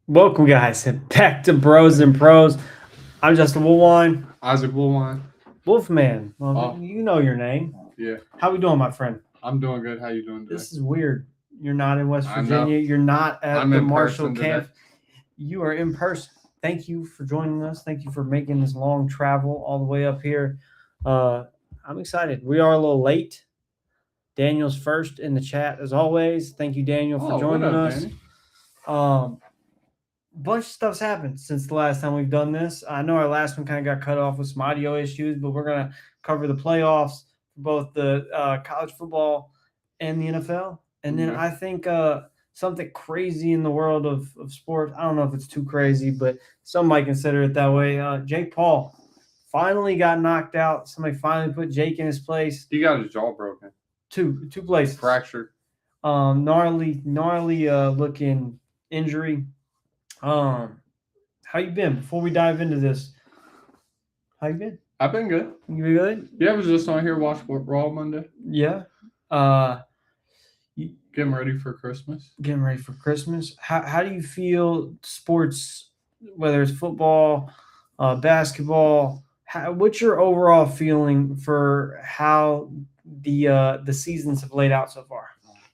Welcome, guys, back to Bros and Pros. I'm Justin Woolwine, Isaac Woolwine. Wolfman. Well, Oh, you know your name. yeah. How we doing, my friend? I'm doing good. How you doing today? This is weird. You're not in West I know. Virginia. You're not at I'm the in Marshall person today. camp. You are in person. Thank you for joining us. Thank you for making this long travel all the way up here. I'm excited. We are a little late. Daniel's first in the chat as always. Thank you, Daniel, for Oh, what joining up, us. Danny? Bunch of stuff's happened since the last time we've done this. I know our last one kind of got cut off with some audio issues, but we're going to cover the playoffs for both the college football and the NFL. And then Okay. I think something crazy in the world of sports. I don't know if it's too crazy, but some might consider it that way. Jake Paul finally got knocked out. Somebody finally put Jake in his place. He got his jaw broken. Two places. Fractured. Gnarly looking injury. How you been? Before we dive into this, how you been? I've been good. You been good? Yeah, I was just on here watching Raw Monday. Yeah. Getting ready for Christmas. Getting ready for Christmas. How do you feel sports, whether it's football, basketball? What's your overall feeling for how the seasons have laid out so far?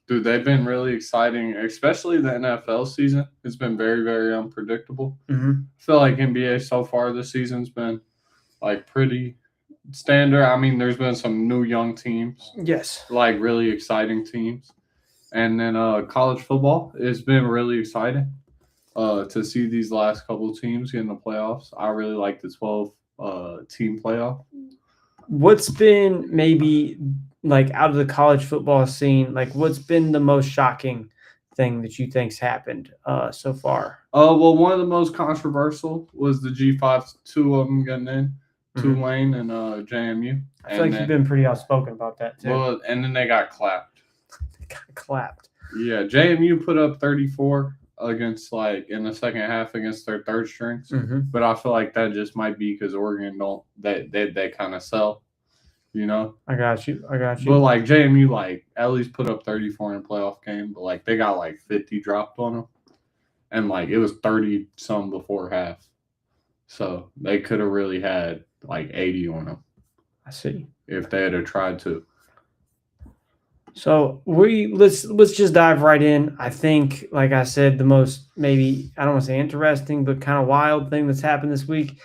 Dude, they've been really exciting, especially the NFL season. It's been very, very unpredictable. Mm-hmm. I feel like NBA so far this season's been like pretty standard. I mean, there's been some new young teams. Yes. Like really exciting teams. And then college football, it's been really exciting to see these last couple teams get in the playoffs. I really like the 12 team playoff. What's been maybe like out of the college football scene, like what's been the most shocking thing that you think's happened so far? Well, one of the most controversial was the G5, two of them getting in, Tulane and JMU. I feel like you've been pretty outspoken about that too. Well, and then they got clapped. They got clapped. Yeah, JMU put up 34 against like in the second half against their third strings, but I feel like that just might be because Oregon don't they kind of sell, you know. I got you. But like JMU like at least put up 34 in a playoff game, but like they got like 50 dropped on them, and like it was 30 some before half, so they could have really had like 80 on them. I see. If they had tried to. So let's just dive right in. I think, like I said, the most maybe I don't want to say interesting, but kind of wild thing that's happened this week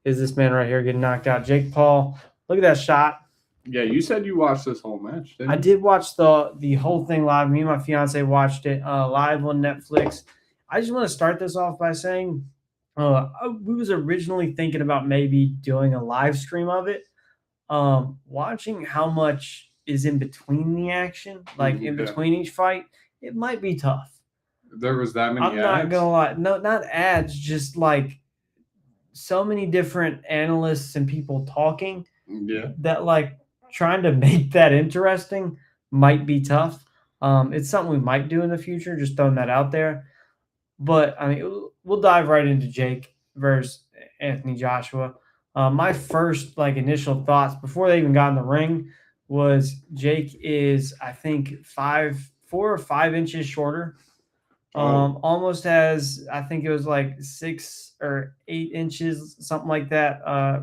is this man right here getting knocked out, Jake Paul. Look at that shot. Yeah, you said you watched this whole match, didn't you? I did watch the whole thing live. Me and my fiance watched it live on Netflix. I just want to start this off by saying we was originally thinking about maybe doing a live stream of it. Watching how much is in between the action, like in between each fight, it might be tough. There was that many I'm not gonna lie. No, not ads, just like so many different analysts and people talking. Yeah. That like trying to make that interesting might be tough. It's something we might do in the future, just throwing that out there. But I mean, we'll dive right into Jake versus Anthony Joshua. My first like initial thoughts before they even got in the ring was Jake is I think 4 or 5 inches shorter. Almost has I think it was like 6 or 8 inches, something like that.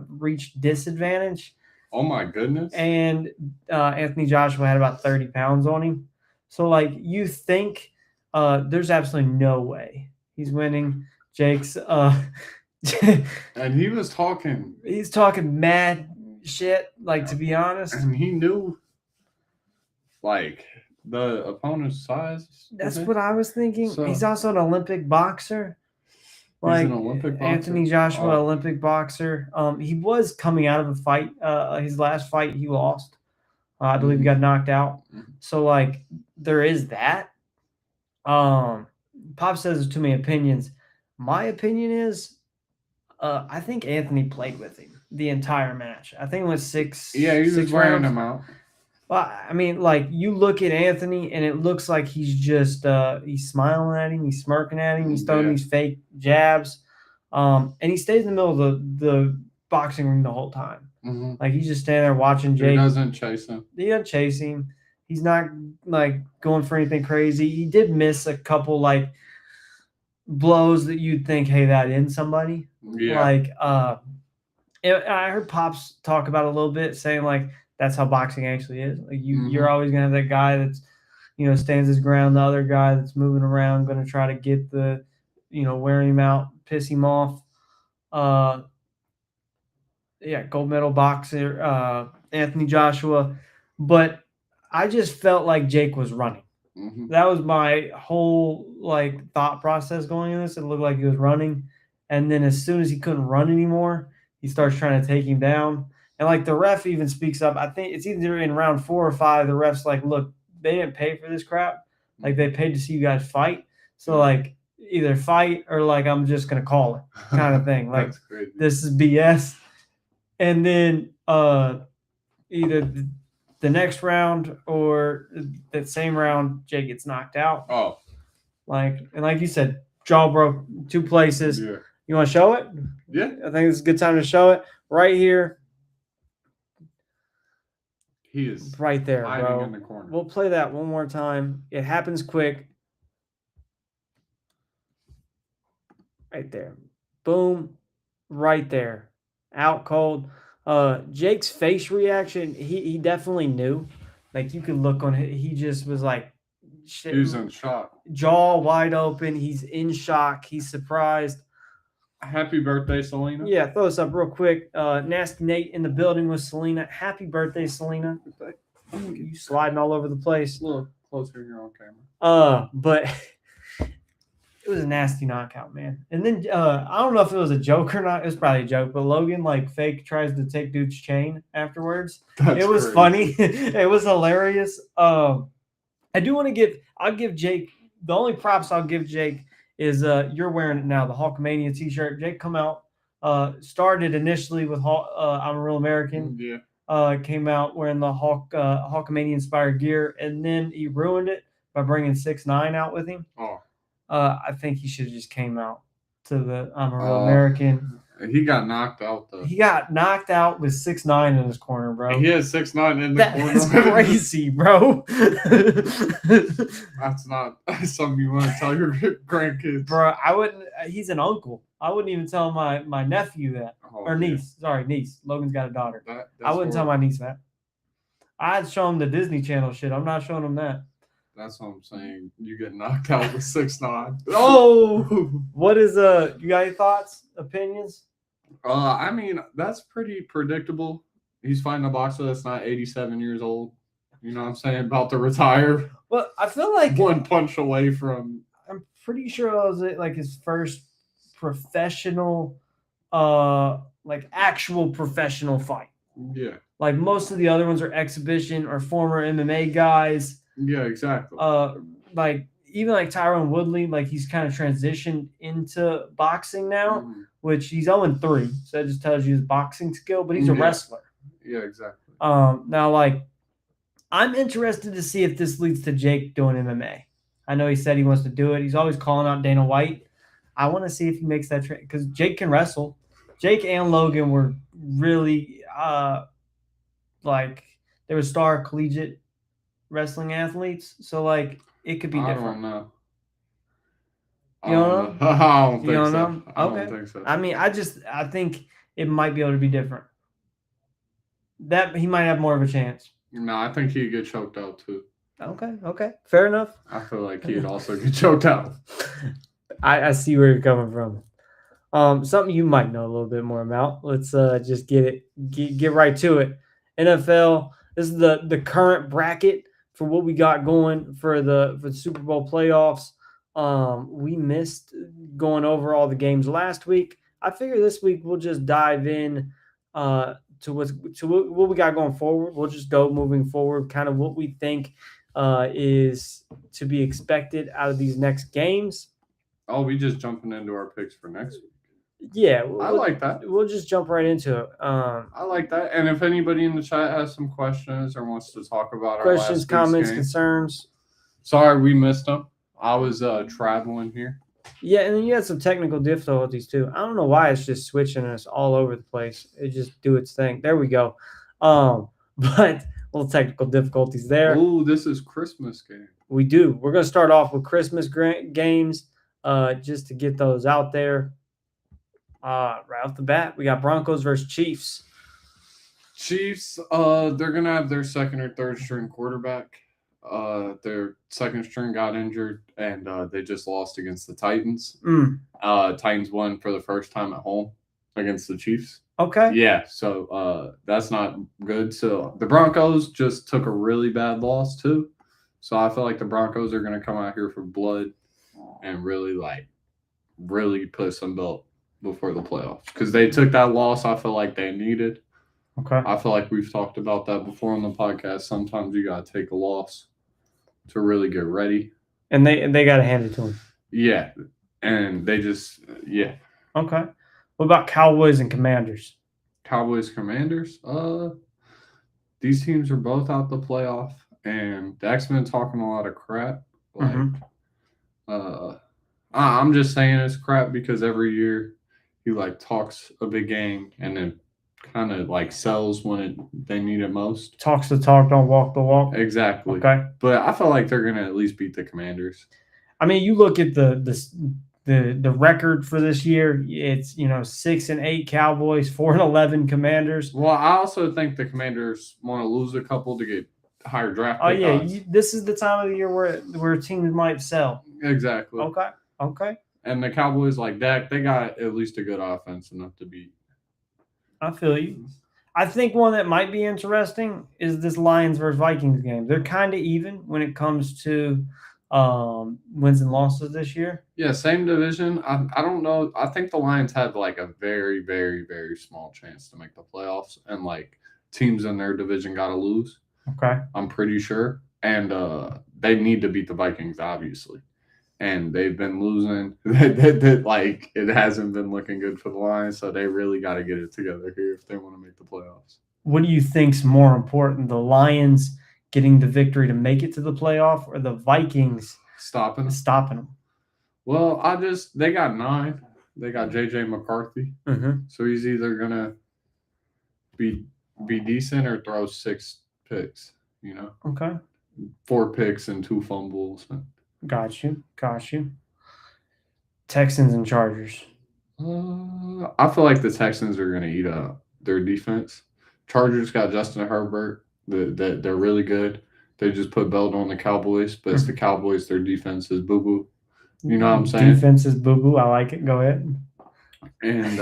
Reach disadvantage. Oh my goodness! And Anthony Joshua had about 30 pounds on him. So like you think there's absolutely no way he's winning. Jake's and he was talking. He's talking mad shit, like to be honest. And he knew like the opponent's size. That's what I was thinking. So, he's also an Olympic boxer. Like he's an Olympic boxer? Anthony Joshua, Olympic boxer. He was coming out of a fight. His last fight he lost. I believe he got knocked out. So like there is that. Pop says there's too many opinions. My opinion is I think Anthony played with him the entire match. I think it was 6. Yeah, he was wearing him out. Well, I mean, like you look at Anthony, and it looks like he's just he's smiling at him, he's smirking at him, he's throwing these fake jabs, and he stays in the middle of the boxing ring the whole time. Like he's just standing there watching Jake. He doesn't chase him. He doesn't chase him. He's not like going for anything crazy. He did miss a couple like blows that you'd think, hey, that ends somebody. Yeah. Like, I heard Pops talk about it a little bit, saying like that's how boxing actually is. Like you're always gonna have that guy that's stands his ground, the other guy that's moving around, gonna try to get the wear him out, piss him off. Uh, yeah, gold medal boxer Anthony Joshua, but I just felt like Jake was running. That was my whole like thought process going in this. It looked like he was running, and then as soon as he couldn't run anymore, he starts trying to take him down. And like the ref even speaks up. I think it's either in round 4 or 5. The ref's like, "Look, they didn't pay for this crap. Like they paid to see you guys fight. So like either fight or like I'm just gonna call it kind of thing. Like this is BS." And then either the next round or that same round, Jay gets knocked out. Oh, like you said, jaw broke 2 places. Yeah. You want to show it? Yeah, I think it's a good time to show it right here. He is right there, hiding bro. in the corner. We'll play that one more time. It happens quick. Right there. Boom. Right there. Out cold. Jake's face reaction, he definitely knew. Like you could look on it. He just was like He was in shock. Jaw wide open. He's in shock. He's surprised. Happy birthday, Selena. Yeah, throw this up real quick. Nasty Nate in the building with Selena. Happy birthday, Selena. You sliding all over the place. A little closer here on camera. But it was a nasty knockout, man. And then I don't know if it was a joke or not. It was probably a joke, but Logan like fake tries to take dude's chain afterwards. It was funny. It was hilarious. I do want to I'll give Jake the only props I'll give Jake is you're wearing it now, the Hulkamania t-shirt. Jake come out, started initially with I'm a Real American. Yeah. Came out wearing the Hulkamania inspired gear, and then he ruined it by bringing 6ix9ine out with him. Oh. I think he should have just came out to the I'm a Real American. He got knocked out though. He got knocked out with 6ix9ine in his corner, bro. He had 6ix9ine in the corner. That's crazy, bro. That's not something you want to tell your grandkids, bro. I wouldn't. He's an uncle. I wouldn't even tell my nephew that or niece. Yeah. Sorry, niece. Logan's got a daughter. I wouldn't tell my niece that. I'd show him the Disney Channel shit. I'm not showing him that. That's what I'm saying. You get knocked out with 6ix9ine. Oh, what is you got any thoughts, opinions? I mean, that's pretty predictable. He's fighting a boxer that's not 87 years old. You know what I'm saying? About to retire. Well, I feel like one punch away from. I'm pretty sure it was like his first professional, like actual professional fight. Yeah. Like most of the other ones are exhibition or former MMA guys. Yeah, exactly. Like even like Tyron Woodley, like he's kind of transitioned into boxing now, which he's 0-3. So that just tells you his boxing skill, but he's a wrestler. Yeah, exactly. Now like I'm interested to see if this leads to Jake doing MMA. I know he said he wants to do it. He's always calling out Dana White. I want to see if he makes that because Jake can wrestle. Jake and Logan were really like they were star collegiate wrestling athletes, so like it could be different. I don't know. You don't know? I don't think so. Know? I okay. don't think so. I mean, I think it might be able to be different. That he might have more of a chance. No, I think he'd get choked out too. Okay. Fair enough. I feel like he'd also get choked out. I see where you're coming from. Something you might know a little bit more about. Let's just get right to it. NFL. This is the current bracket for what we got going for the Super Bowl playoffs. We missed going over all the games last week. I figure this week we'll just dive in to what we got going forward. We'll just go moving forward, kind of what we think is to be expected out of these next games. Oh, we just jumping into our picks for next week. Yeah, I like that. We'll just jump right into it. I like that. And if anybody in the chat has some questions or wants to talk about questions, our comments, concerns. Sorry, we missed them. I was traveling here. Yeah, and then you had some technical difficulties too. I don't know why it's just switching us all over the place. It just do its thing. There we go. But little technical difficulties there. Oh, this is Christmas game. We do. We're going to start off with Christmas games. just to get those out there. Right off the bat, we got Broncos versus Chiefs. Chiefs, they're gonna have their second or third string quarterback. Their second string got injured, and they just lost against the Titans. Titans won for the first time at home against the Chiefs. Okay. Yeah, so that's not good. So the Broncos just took a really bad loss too. So I feel like the Broncos are gonna come out here for blood and really put some belt before the playoffs because they took that loss. I feel like they needed. Okay. I feel like we've talked about that before on the podcast. Sometimes you gotta take a loss to really get ready. And they got to hand it to them. Yeah, and they just Okay. What about Cowboys and Commanders? Cowboys, Commanders. These teams are both out the playoff, and Dak's been talking a lot of crap. I'm just saying it's crap because every year he talks a big game and then kind of sells when they need it most. Talks the talk, don't walk the walk. Exactly. Okay. But I feel like they're gonna at least beat the Commanders. I mean, you look at the record for this year. It's 6-8 Cowboys, 4-11 Commanders. Well, I also think the Commanders want to lose a couple to get higher draft pick odds. This is the time of the year where teams might sell. Exactly. Okay. And the Cowboys, like Dak, they got at least a good offense enough to beat. I feel you. I think one that might be interesting is this Lions versus Vikings game. They're kind of even when it comes to wins and losses this year. Yeah, same division. I don't know. I think the Lions have a very, very, very small chance to make the playoffs, and teams in their division got to lose. Okay. I'm pretty sure, and they need to beat the Vikings, obviously. And they've been losing. It hasn't been looking good for the Lions, so they really got to get it together here if they want to make the playoffs. What do you think's more important, the Lions getting the victory to make it to the playoff, or the Vikings stopping them? Well, they got 9. They got JJ McCarthy, so he's either gonna be decent or throw 6 picks. Okay. 4 picks and 2 fumbles. Got you. Texans and Chargers. I feel like the Texans are going to eat up their defense. Chargers got Justin Herbert. They're really good. They just put belt on the Cowboys, but it's the Cowboys. Their defense is boo-boo. You know what I'm saying? Defense is boo-boo. I like it. Go ahead. And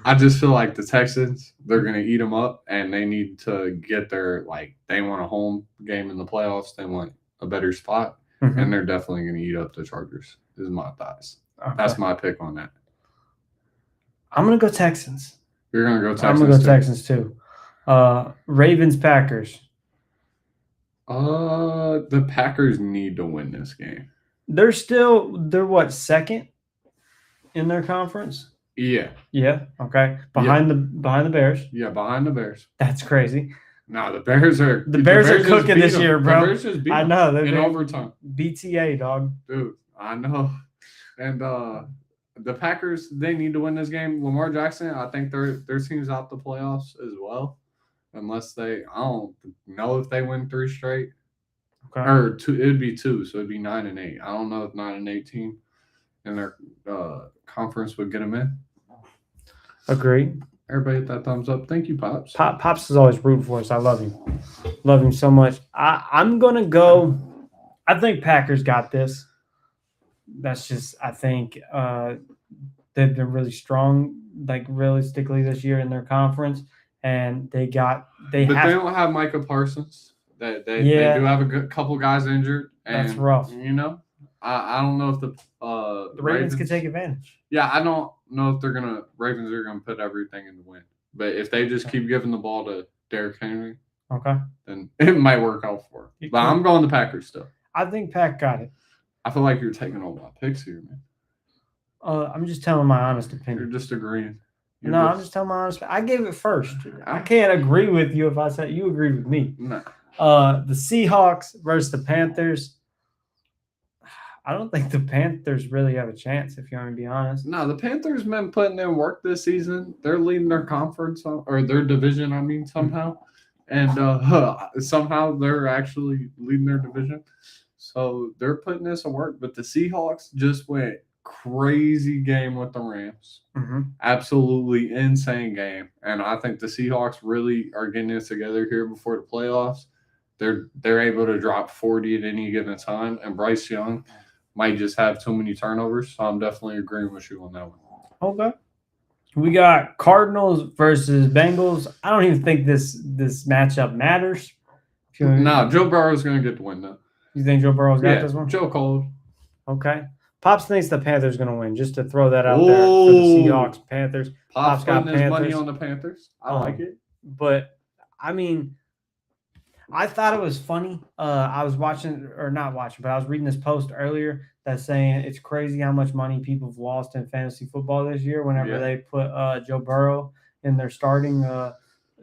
I just feel like the Texans, they're going to eat them up, and they need to get their they want a home game in the playoffs. They want a better spot. And they're definitely going to eat up the Chargers, is my thoughts. Okay. That's my pick on that. I'm going to go Texans. You're going to go Texans? I'm going to go Texans, too. Ravens, Packers. The Packers need to win this game. They're what, second in their conference? Yeah. Yeah, okay. Behind the Bears. Yeah, behind the Bears. That's crazy. No, the Bears are cooking this year, bro. The Bears just beat I know. They're in overtime. BTA, dog. Dude, I know. And the Packers, they need to win this game. Lamar Jackson, I think their team's out the playoffs as well. Unless I don't know if they win 3 straight. Okay. Or 2, it'd be 2, so it'd be 9-8. I don't know if 9-8 team in their conference would get them in. Agreed. Everybody hit that thumbs up. Thank you, Pops. Pops is always rooting for us. I love him. Love him so much. I'm going to go. I think Packers got this. That's just, I think they've been really strong, realistically this year in their conference. And they don't have Micah Parsons. They do have a couple guys injured. And, that's rough. I don't know if the Ravens could take advantage. Yeah, I don't know if Ravens are gonna put everything in the win. But if they just keep giving the ball to Derrick Henry, then it might work out for them. But I'm going the Packers still. I think Pack got it. I feel like you're taking all my picks here, man. I'm just telling my honest opinion. You're just agreeing. I'm just telling my honest opinion. I gave it first. I can't agree with you if I said you agreed with me. No. The Seahawks versus the Panthers. I don't think the Panthers really have a chance, if you want to be honest. No, the Panthers been putting in work this season. They're leading their conference, or their division, somehow. And somehow they're actually leading their division. So they're putting this to work. But the Seahawks just went crazy game with the Rams. Mm-hmm. Absolutely insane game. And I think the Seahawks really are getting this together here before the playoffs. They're able to drop 40 at any given time. And Bryce Young might just have too many turnovers. So I'm definitely agreeing with you on that one. Okay. We got Cardinals versus Bengals. I don't even think this matchup matters. No, Joe Burrow's going to get the win, though. You think Joe Burrow's got this one? Joe Cold. Okay. Pops thinks the Panthers going to win, just to throw that out there for the Seahawks, Panthers. Pops got his money on the Panthers. I like it. But, I mean, I thought it was funny. I was watching, or not watching, but I was reading this post earlier that's saying it's crazy how much money people have lost in fantasy football this year whenever they put Joe Burrow in their starting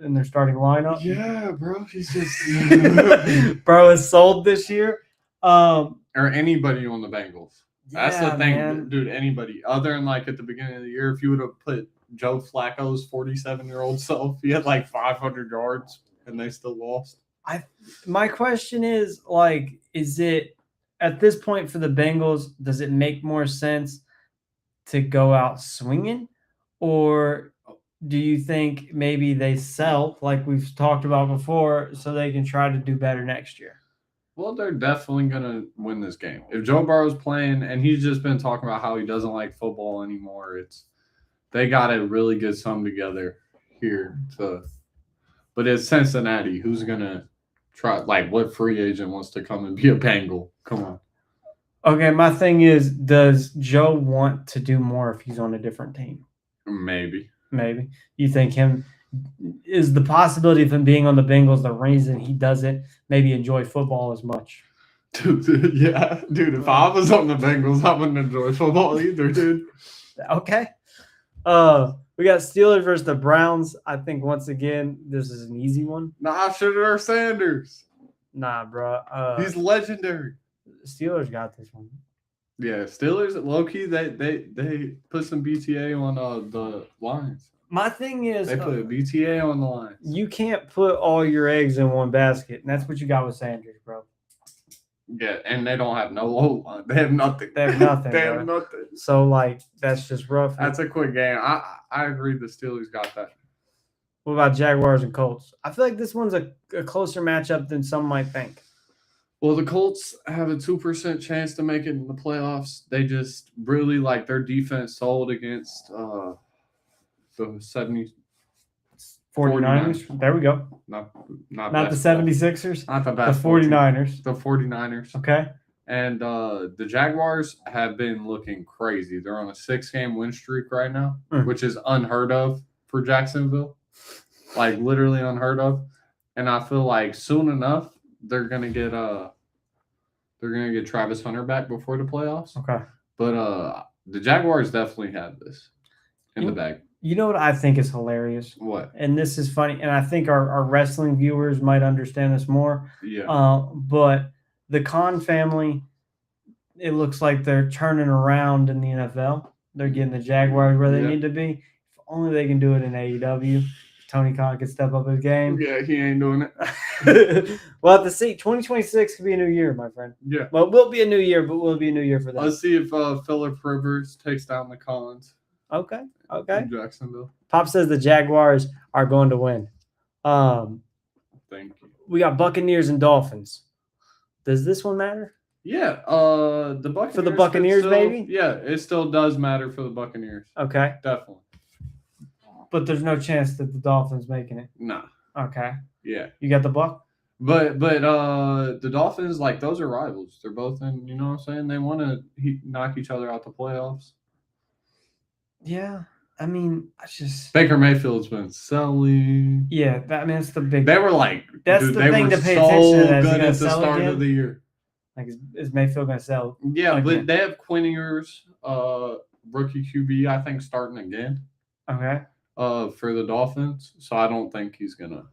lineup. Yeah, bro. He's just Burrow is sold this year. Or anybody on the Bengals. That's the thing, man. dude. Anybody other than like at the beginning of the year, if you would have put Joe Flacco's 47-year-old self, he had like 500 yards and they still lost. My question is, like, is it at this point for the Bengals, does it make more sense to go out swinging, or do you think maybe they sell like we've talked about before so they can try to do better next year? Well, they're definitely going to win this game. If Joe Burrow's playing, and he's just been talking about how he doesn't like football anymore, they got to really get something together here. But it's Cincinnati. Who's going to try? Like, what free agent wants to come and be a Bengal? Come on. Okay, my thing is, does Joe want to do more if he's on a different team? Maybe. You think is the possibility of him being on the Bengals the reason he doesn't maybe enjoy football as much? Dude, yeah. Dude, if I was on the Bengals, I wouldn't enjoy football either, dude. Okay. We got Steelers versus the Browns. I think once again, this is an easy one. Nah, Shedeur Sanders. Nah, bro. He's legendary. Steelers got this one. Yeah, Steelers, low-key, they put some BTA on the Lions. My thing is, they put BTA on the Lions. You can't put all your eggs in one basket, and that's what you got with Sanders, bro. Yeah, and they don't have no low line. They have nothing. They have nothing. They have nothing. So, like, that's just rough. That's a quick game. I agree the Steelers got that. What about Jaguars and Colts? I feel like this one's a closer matchup than some might think. Well, the Colts have a 2% chance to make it in the playoffs. They just really, like, their defense sold against the 49ers. There we go. Not the 76ers. Not the The best. 49ers. The 49ers. Okay. And the Jaguars have been looking crazy. They're on a 6-game win streak right now, which is unheard of for Jacksonville. Like, literally unheard of. And I feel like soon enough they're gonna get Travis Hunter back before the playoffs. Okay. But the Jaguars definitely have this in the bag. You know what I think is hilarious? What? And this is funny, and I think our wrestling viewers might understand this more. Yeah. But the Khan family, it looks like they're turning around in the NFL. They're getting the Jaguars where they need to be. If only they can do it in AEW. Tony Khan could step up his game. Yeah, he ain't doing it. We'll have to see. 2026 could be a new year, my friend. Yeah. Well, it will be a new year, but will it be a new year for them? Let's see if Phillip Rivers takes down the Khans. Okay. In Jacksonville. Pop says the Jaguars are going to win. Thank you. We got Buccaneers and Dolphins. Does this one matter? Yeah. The Buccaneers. For the Buccaneers, maybe? Yeah, it still does matter for the Buccaneers. Okay. Definitely. But there's no chance that the Dolphins making it. Nah. Okay. Yeah. You got the Buck? But the Dolphins, like, those are rivals. They're both in, you know what I'm saying? They want to knock each other out the playoffs. Yeah. I mean, Baker Mayfield's been selling. Yeah, that's the big. They were like, that's dude, the thing to pay attention to. Good at the start of the year. Like, is Mayfield going to sell? Yeah, but they have Quinn Ewers, rookie QB, I think, starting again. Okay. For the Dolphins, so I don't think he's gonna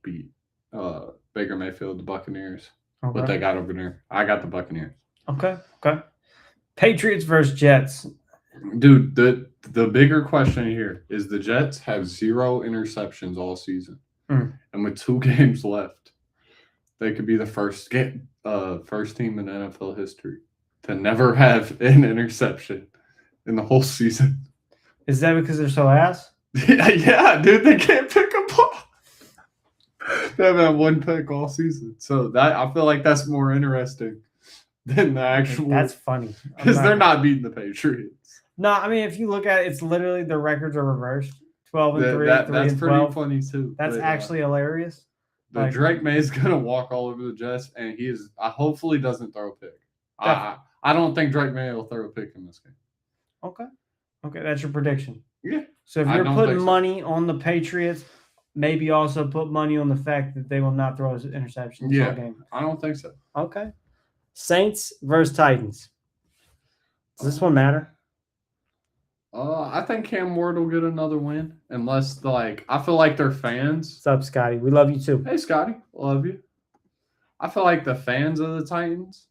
beat Baker Mayfield, the Buccaneers. Okay. What they got over there, I got the Buccaneers. Okay. Patriots versus Jets. Dude, the bigger question here is the Jets have 0 interceptions all season, and with 2 games left, They could be the first team in NFL history to never have an interception in the whole season. Is that because they're so ass? Yeah, dude, they can't pick a ball. They haven't had one pick all season, so that I feel like that's more interesting than the actual. That's funny because they're not beating the Patriots. No, I mean if you look at it, it's literally the records are reversed. 12-3, 3 That's and pretty 12. funny too. That's but, actually hilarious. The Drake May is gonna walk all over the Jets, and he is. I hopefully doesn't throw a pick. I don't think Drake May will throw a pick in this game. Okay, that's your prediction. Yeah. So if you're putting money on the Patriots, maybe also put money on the fact that they will not throw an interception in the game. I don't think so. Okay. Saints versus Titans. Does this one matter? I think Cam Ward will get another win, unless I feel like their fans. What's up, Scotty? We love you too. Hey, Scotty, love you. I feel like the fans of the Titans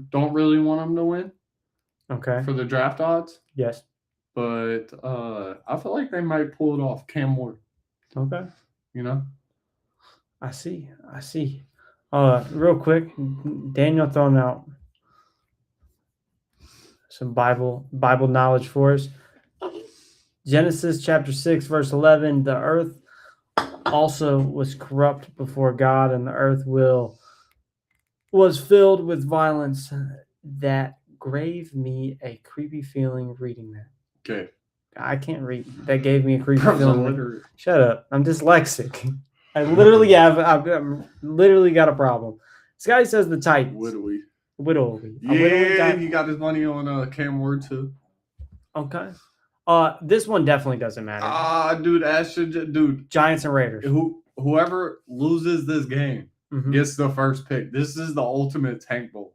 don't really want them to win. Okay. For the draft odds. Yes. But I feel like they might pull it off. Cam Ward. Okay. You know. I see. Real quick, Daniel throwing out some Bible knowledge for us. Genesis chapter 6, verse 11, the earth also was corrupt before God, and the earth was filled with violence. That gave me a creepy feeling reading that. Okay. I can't read. That gave me a creepy feeling. Shut up. I'm dyslexic. I literally I've literally got a problem. This guy says the Titans. Whittlery. Yeah, he got his money on Cam Ward too. Okay. This one definitely doesn't matter. Dude. Giants and Raiders. Whoever loses this game gets the first pick. This is the ultimate tank bowl.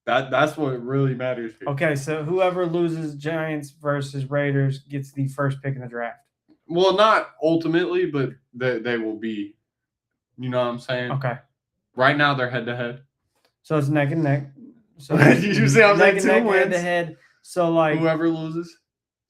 That's what really matters here. Okay, so whoever loses Giants versus Raiders gets the first pick in the draft. Well, not ultimately, but they will be. You know what I'm saying? Okay. Right now they're head to head. So it's neck and neck. So you see, I'm saying neck, head to head. So whoever loses.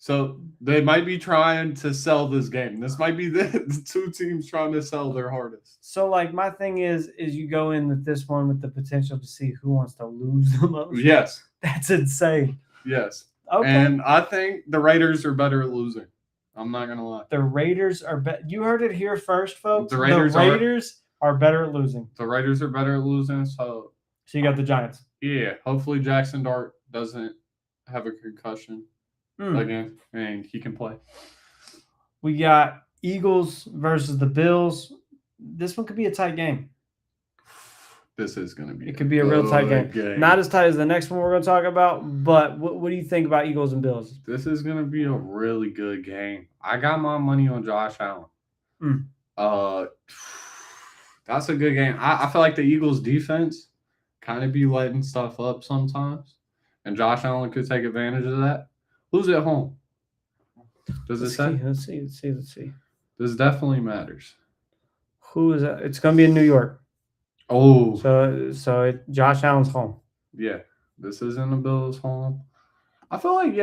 So they might be trying to sell this game. This might be the two teams trying to sell their hardest. So my thing is you go in with this one with the potential to see who wants to lose the most. Yes. That's insane. Yes. Okay. And I think the Raiders are better at losing. I'm not gonna lie. The Raiders are you heard it here first, folks. The Raiders are better at losing. The Raiders are better at losing. So you got the Giants. Yeah. Hopefully Jackson Dart doesn't have a concussion. Again, and he can play. We got Eagles versus the Bills. This one could be a tight game. This is going to be. It could be a real tight game. Not as tight as the next one we're going to talk about, but what do you think about Eagles and Bills? This is going to be a really good game. I got my money on Josh Allen. That's a good game. I feel like the Eagles defense kind of be letting stuff up sometimes, and Josh Allen could take advantage of that. Who's at home? Does it say? Let's see. This definitely matters. Who is that? It's going to be in New York. Oh. So Josh Allen's home. Yeah. This is in the Bills' home. I feel like,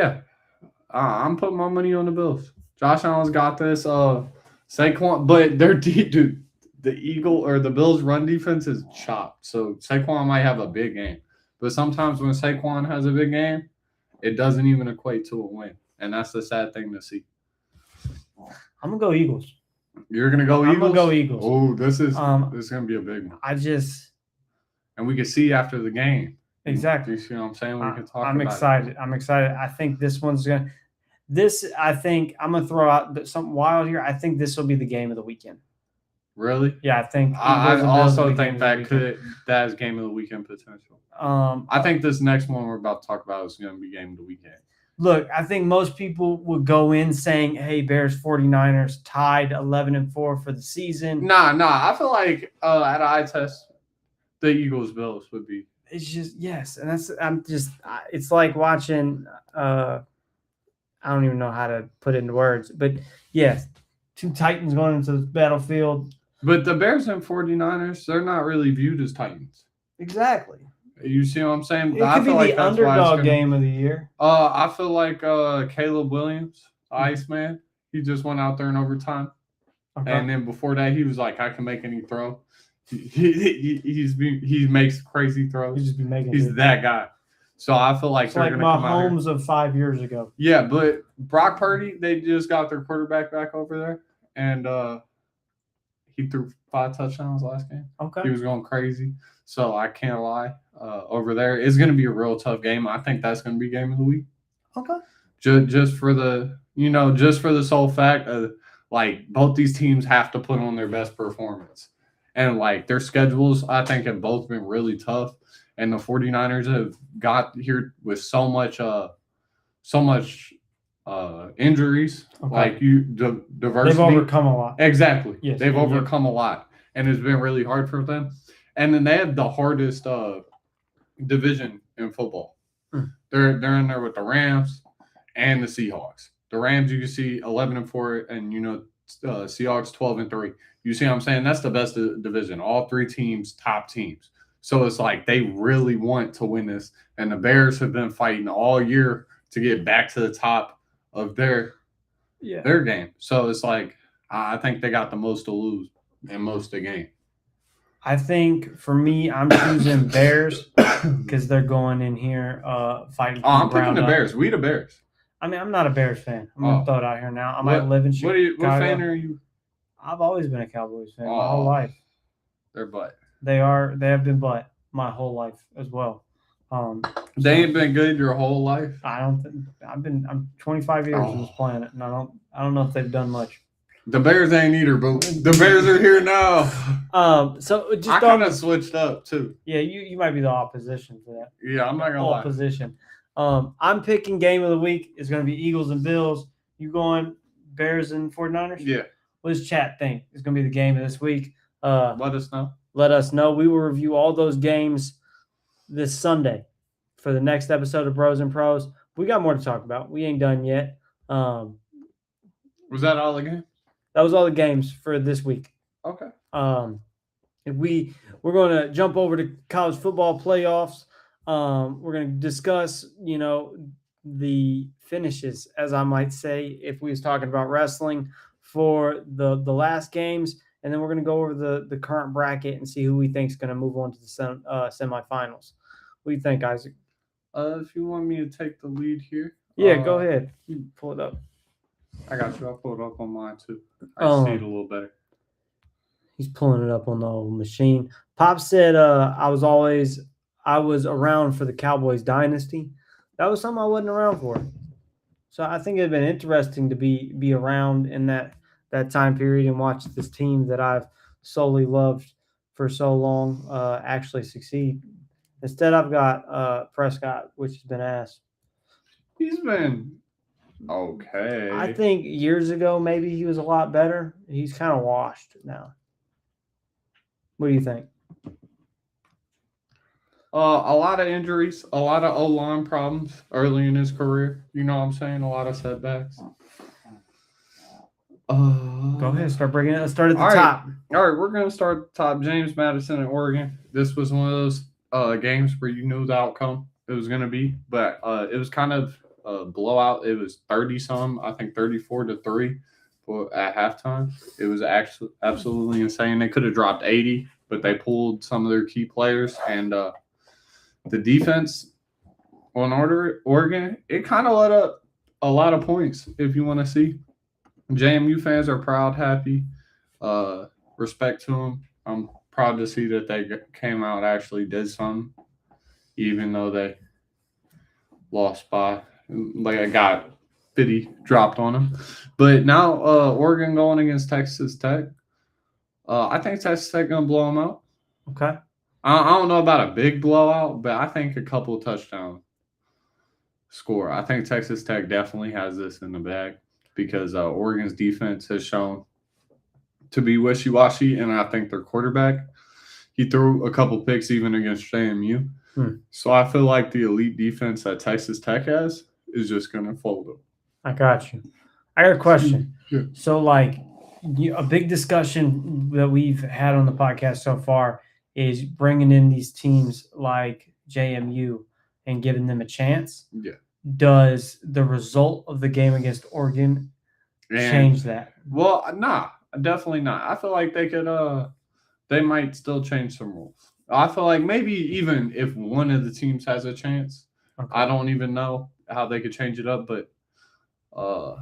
I'm putting my money on the Bills. Josh Allen's got this. Saquon, but they're deep, dude. The Bills' run defense is chopped. So Saquon might have a big game. But sometimes when Saquon has a big game, it doesn't even equate to a win. And that's the sad thing to see. I'm going to go Eagles. You're going to go Eagles? I'm going to go Eagles. Oh, this is going to be a big one. And we can see after the game. Exactly. You see what I'm saying? We can talk I'm excited. I'm excited. I think this one's going to – I'm going to throw out something wild here. I think this will be the game of the weekend. Really? Yeah, I think. I also think that is game of the weekend potential. I think this next one we're about to talk about is going to be game of the weekend. Look, I think most people would go in saying, "Hey, Bears 49ers tied 11-4 for the season." Nah. I feel like at eye test, the Eagles Bills would be. It's just yes, and it's like watching. I don't even know how to put it into words, but yes, two Titans going into the battlefield. But the Bears and 49ers, they're not really viewed as Titans. Exactly. You see what I'm saying? It could be the underdog game of the year. I feel like Caleb Williams, Iceman, he just went out there in overtime. Okay. And then before that, he was like, I can make any throw. He makes crazy throws. He's just been making. He's that guy. So I feel like It's they're like going to come out here. Mahomes of 5 years ago. Yeah, but Brock Purdy, they just got their quarterback back over there, and he threw 5 touchdowns last game. Okay. He was going crazy. So I can't lie. Over there, it's going to be a real tough game. I think that's going to be game of the week. Okay. Just for the sole fact of like both these teams have to put on their best performance. And like their schedules, I think, have both been really tough. And the 49ers have got here with so much injuries. Okay. Like diversity. They've overcome a lot. Exactly. Yes, They've overcome a lot. And it's been really hard for them. And then they have the hardest division in football. They're in there with the Rams and the Seahawks. The Rams, you can see 11-4, and Seahawks 12-3. You see what I'm saying? That's the best division. All 3 teams, top teams. So it's like they really want to win this, and the Bears have been fighting all year to get back to the top of their game. So it's like I think they got the most to lose in most of the game. I think for me, I'm choosing Bears because they're going in here fighting. I'm picking the Bears. We the Bears. I mean, I'm not a Bears fan. I'm gonna throw it out here now. I might live in Chicago. What fan are you? I've always been a Cowboys fan my whole life. They're butt. They have been butt my whole life as well. They ain't been good your whole life. I don't think I'm 25 years on this planet, and I don't know if they've done much. The Bears ain't either, but the Bears are here now. So just I kind of switched up too. Yeah, you might be the opposition for that. Yeah, I'm not gonna lie. Opposition. I'm picking game of the week. It's going to be Eagles and Bills. You going Bears and 49ers? Yeah. What does chat think? It's going to be the game of this week. Let us know. Let us know. We will review all those games this Sunday for the next episode of Bros and Pros. We got more to talk about. We ain't done yet. Was that all the games? That was all the games for this week. Okay. We're going to jump over to college football playoffs. We're going to discuss, the finishes, as I might say, if we was talking about wrestling for the last games, and then we're going to go over the current bracket and see who we think is going to move on to the semifinals. What do you think, Isaac? If you want me to take the lead here. Yeah, go ahead. You pull it up. I got you. I'll pull it up on mine, too. I see it a little better. He's pulling it up on the old machine. Pop said I was around for the Cowboys dynasty. That was something I wasn't around for. So I think it'd been interesting to be around in that time period and watch this team that I've solely loved for so long actually succeed. Instead, I've got Prescott, which has been asked. He's been okay. I think years ago maybe he was a lot better. He's kind of washed now. What do you think? A lot of injuries, a lot of O-line problems early in his career. You know what I'm saying? A lot of setbacks. Go ahead, start breaking it. Let's start at the top. All right, we're going to start at the top. James Madison at Oregon. This was one of those games where you knew the outcome it was going to be, but it was kind of a blowout. It was 30-some, I think 34-3 at halftime. It was actually absolutely insane. They could have dropped 80, but they pulled some of their key players, and the defense on Oregon, it kind of let up a lot of points, if you want to see. JMU fans are proud, happy, respect to them. I'm proud to see that they came out and actually did something, even though they lost by, like I got 50 dropped on them. But now Oregon going against Texas Tech. I think Texas Tech going to blow them out. Okay. I don't know about a big blowout, but I think a couple touchdown score. I think Texas Tech definitely has this in the bag because Oregon's defense has shown to be wishy-washy, and I think their quarterback, he threw a couple picks even against JMU. So I feel like the elite defense that Texas Tech has is just going to fold them. I got you. I got a question. Yeah. So, a big discussion that we've had on the podcast so far is bringing in these teams like JMU and giving them a chance. Yeah. Does the result of the game against Oregon change that? Well, nah, definitely not. I feel like they could they might still change some rules. I feel like maybe even if one of the teams has a chance, Okay. I don't even know how they could change it up, but uh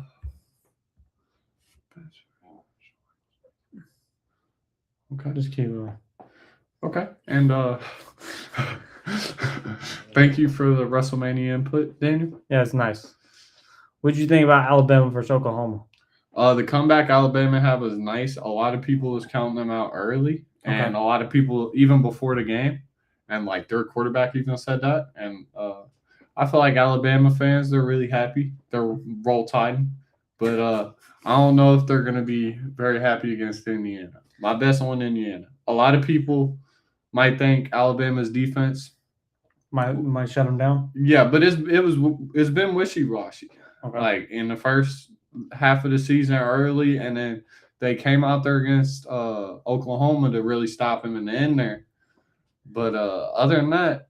okay. Just keep going. Okay. And thank you for the WrestleMania input, Daniel. Yeah, it's nice. What did you think about Alabama versus Oklahoma? The comeback Alabama had was nice. A lot of people was counting them out early, and a lot of people even before the game, and like their quarterback even said that. And I feel like Alabama fans, they're really happy. They're roll tide, but I don't know if they're gonna be very happy against Indiana. My best on Indiana. A lot of people might think Alabama's defense. Might shut them down. Yeah, but it's been wishy washy. Okay. Like in the first half of the season early, and then they came out there against Oklahoma to really stop him in the end there. But other than that,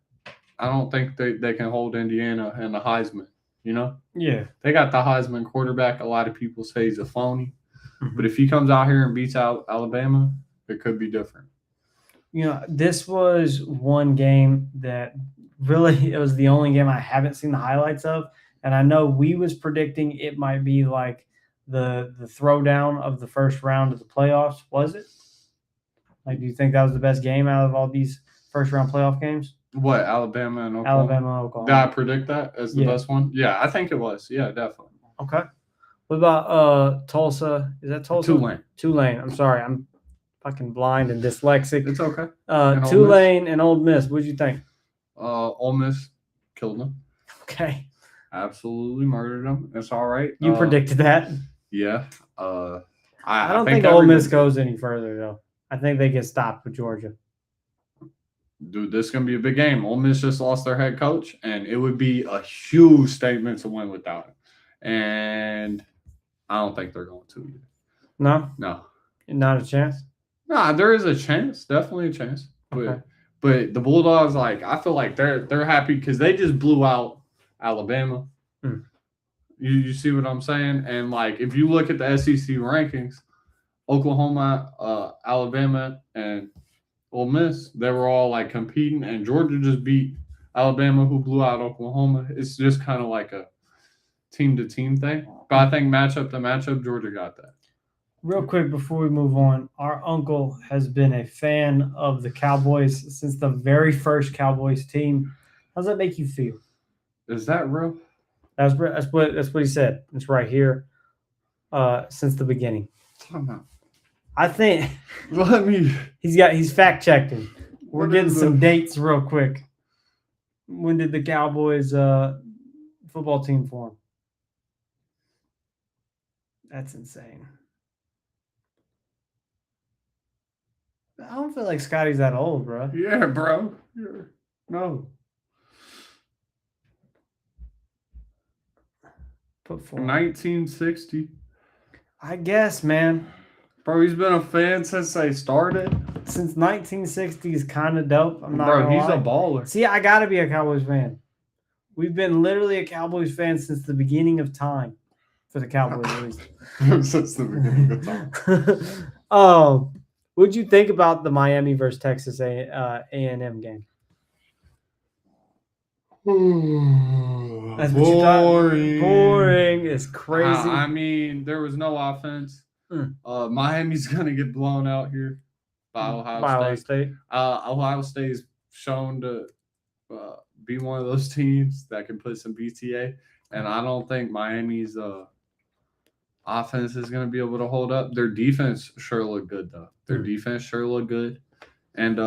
I don't think they can hold Indiana and the Heisman. You know, Yeah. they got the Heisman quarterback. A lot of people say he's a phony, Mhm. but if he comes out here and beats out Alabama, it could be different. You know, this was one game that really it was the only game I haven't seen the highlights of, and I know we was predicting it might be like the throwdown of the first round of the playoffs. Was it? Like, do you think that was the best game out of all these first round playoff games? What, Alabama and Oklahoma? Alabama, Oklahoma. Did I predict that as the Yeah. best one? Yeah, I think it was. Yeah, definitely. Okay. What about Tulsa? Is that Tulsa? Tulane. I'm sorry. I'm fucking blind and dyslexic. It's okay. Tulane and Ole Miss. What'd you think? Ole Miss killed them. Okay. Absolutely murdered them. It's all right. You predicted that. Yeah. I don't think Ole Miss goes any further though. I think they get stopped with Georgia. Dude, this is gonna be a big game. Ole Miss just lost their head coach, and it would be a huge statement to win without him. And I don't think they're going to either. No? No. Not a chance? Nah, there is a chance. Definitely a chance. Okay. But the Bulldogs, like, I feel like they're happy because they just blew out Alabama. Mm. You see what I'm saying? And like, if you look at the SEC rankings, Oklahoma, Alabama, and Ole Miss, they were all like competing, and Georgia just beat Alabama, who blew out Oklahoma. It's just kind of like a team-to-team thing. But I think matchup to matchup, Georgia got that. Real quick before we move on, our uncle has been a fan of the Cowboys since the very first Cowboys team. How does that make you feel? Is that real? That's what he said. It's right here. Since the beginning. I think. He's fact checking. We're getting some dates real quick. When did the Cowboys football team form? That's insane. I don't feel like Scotty's that old, bro. Yeah, bro. No. Put 1960. I guess, man. Bro, he's been a fan since they started. Since 1960 is kind of dope. I'm not Bro, he's lie. a baller. See, I got to be a Cowboys fan. We've been literally a Cowboys fan since the beginning of time. For the Cowboys, at least. Since the beginning of time. What'd you think about the Miami versus Texas A&M game? That's boring. Boring is crazy. I mean, there was no offense. Miami's gonna get blown out here by Ohio State. Ohio State is shown to be one of those teams that can put some BTA, and I don't think Miami's offense is going to be able to hold up. Their defense sure looked good though. And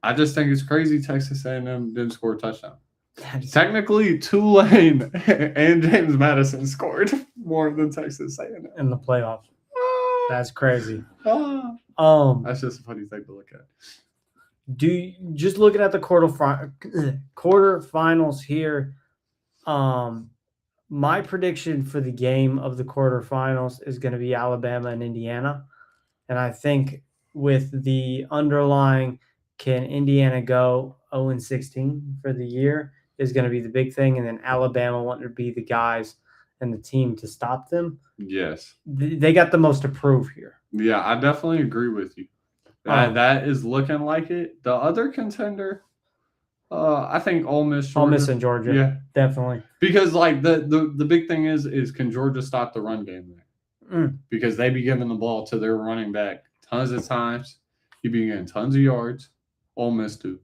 I just think it's crazy Texas A&M didn't score a touchdown. Technically, Tulane and James Madison scored more than Texas A&M in the playoffs. That's crazy. That's just a funny thing to look at. Just looking at the quarterfinals here, my prediction for the game of the quarterfinals is going to be Alabama and Indiana. And I think with the underlying can Indiana go 0-16 for the year is going to be the big thing. And then Alabama wanting to be the guys and the team to stop them. Yes. They got the most to prove here. Yeah, I definitely agree with you. That is looking like it. The other contender, I think Ole Miss. Georgia. Ole Miss and Georgia. Yeah, definitely. because like the big thing is can Georgia stop the run game there? Because they be giving the ball to their running back tons of times. He be getting tons of yards. Ole Miss too.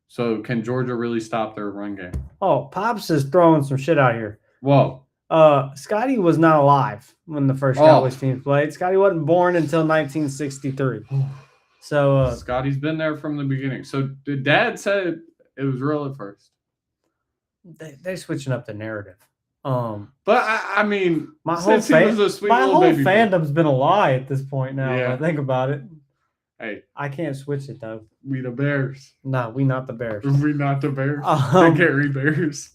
So can Georgia really stop their run game? Oh, Pops is throwing some shit out here. Whoa. Scotty was not alive when the first Cowboys team played. Scotty wasn't born until 1963. So Scotty's been there from the beginning. So Dad said it was real at first. They're switching up the narrative. But I mean, my whole fandom's been a lie at this point now. Yeah. When I think about it. Hey, I can't switch it though. We the Bears. No, we not the Bears. We not the Bears. The Gary Bears.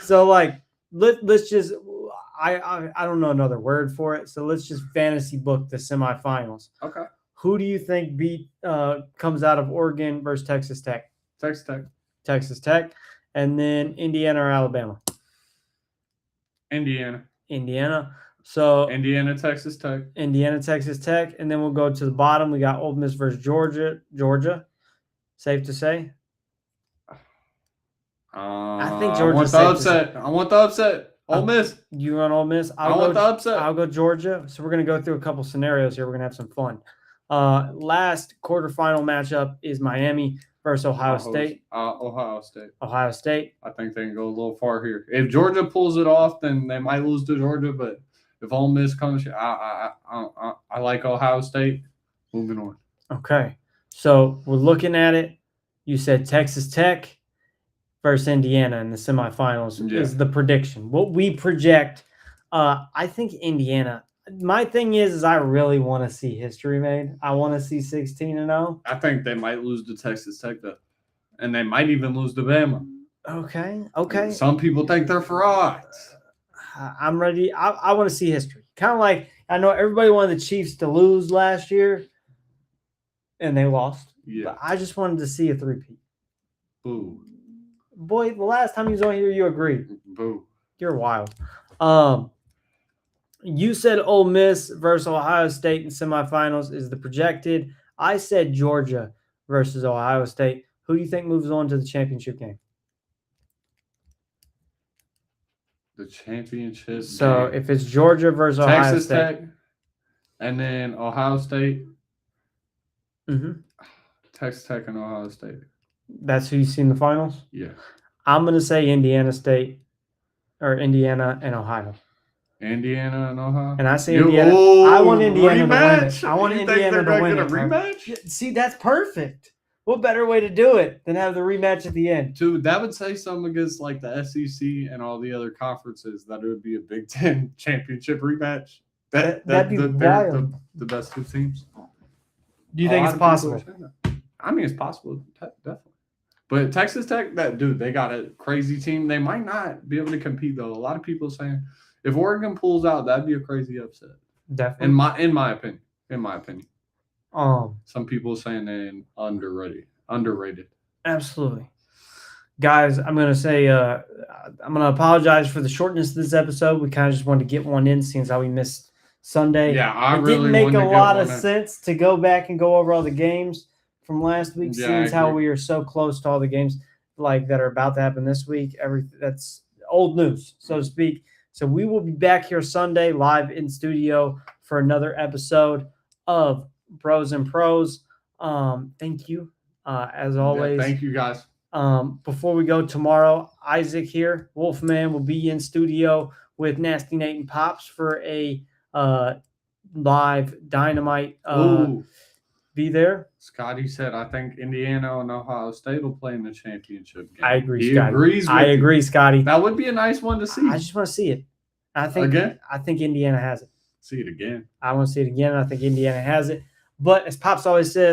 So like, let's just. I don't know another word for it. So let's just fantasy book the semifinals. Okay. Who do you think comes out of Oregon versus Texas Tech? Texas Tech, and then Indiana or Alabama? Indiana. So Indiana, Texas Tech, and then we'll go to the bottom. We got Ole Miss versus Georgia. Safe to say. I think Georgia. I want the upset. Ole Miss. You want Ole Miss? I want the upset. I'll go Georgia. So we're gonna go through a couple scenarios here. We're gonna have some fun. Last quarterfinal matchup is Miami versus Ohio State. Ohio State. I think they can go a little far here. If Georgia pulls it off, then they might lose to Georgia. But if Ole Miss comes, I like Ohio State. Moving on. Okay. So we're looking at it. You said Texas Tech versus Indiana in the semifinals is the prediction. What we project, I think Indiana. My thing is I really want to see history made. I want to see 16-0. I think they might lose to Texas Tech though, and they might even lose to Bama. Okay. Some people think they're frauds. I'm ready. I want to see history. Kind of like I know everybody wanted the Chiefs to lose last year, and they lost. Yeah. But I just wanted to see a three-peat. Boo. Boy, the last time you was on here, you agreed. Boo. You're wild. You said Ole Miss versus Ohio State in semifinals is the projected. I said Georgia versus Ohio State. Who do you think moves on to the championship game? The championship So if it's Georgia versus Ohio State. Texas Tech, and then Ohio State. Mm-hmm. Texas Tech and Ohio State. That's who you see in the finals? Yeah. I'm going to say Indiana and Ohio. Indiana and Ohio? And I say Indiana. I want Indiana rematch. to win it. I want Indiana to win it. Rematch? See, that's perfect. What better way to do it than have the rematch at the end? Dude, that would say something against like the SEC and all the other conferences that it would be a Big Ten championship rematch. That'd be wild. The best two teams. Do you think it's possible? I mean, it's possible, definitely. But Texas Tech, they got a crazy team. They might not be able to compete though. A lot of people saying if Oregon pulls out, that'd be a crazy upset. Definitely. In my opinion. Some people saying they're underrated. Absolutely. Guys, I'm going to say I'm going to apologize for the shortness of this episode. We kind of just wanted to get one in since how we missed Sunday. Yeah, it didn't make a lot of sense to go back and go over all the games from last week, since how we are so close to all the games like that are about to happen this week. That's old news, so to speak. So we will be back here Sunday live in studio for another episode of Bros and Pros. Thank you, as always. Thank you, guys. Before we go tomorrow, Isaac here, Wolfman, will be in studio with Nasty Nate and Pops for a live Dynamite. Be there. Scotty said, I think Indiana and Ohio State will play in the championship game. I agree, He Scotty. agrees with I you. agree, Scotty. That would be a nice one to see. I just want to see it. I think Indiana has it. See it again. I want to see it again. I think Indiana has it. But as Pops always says,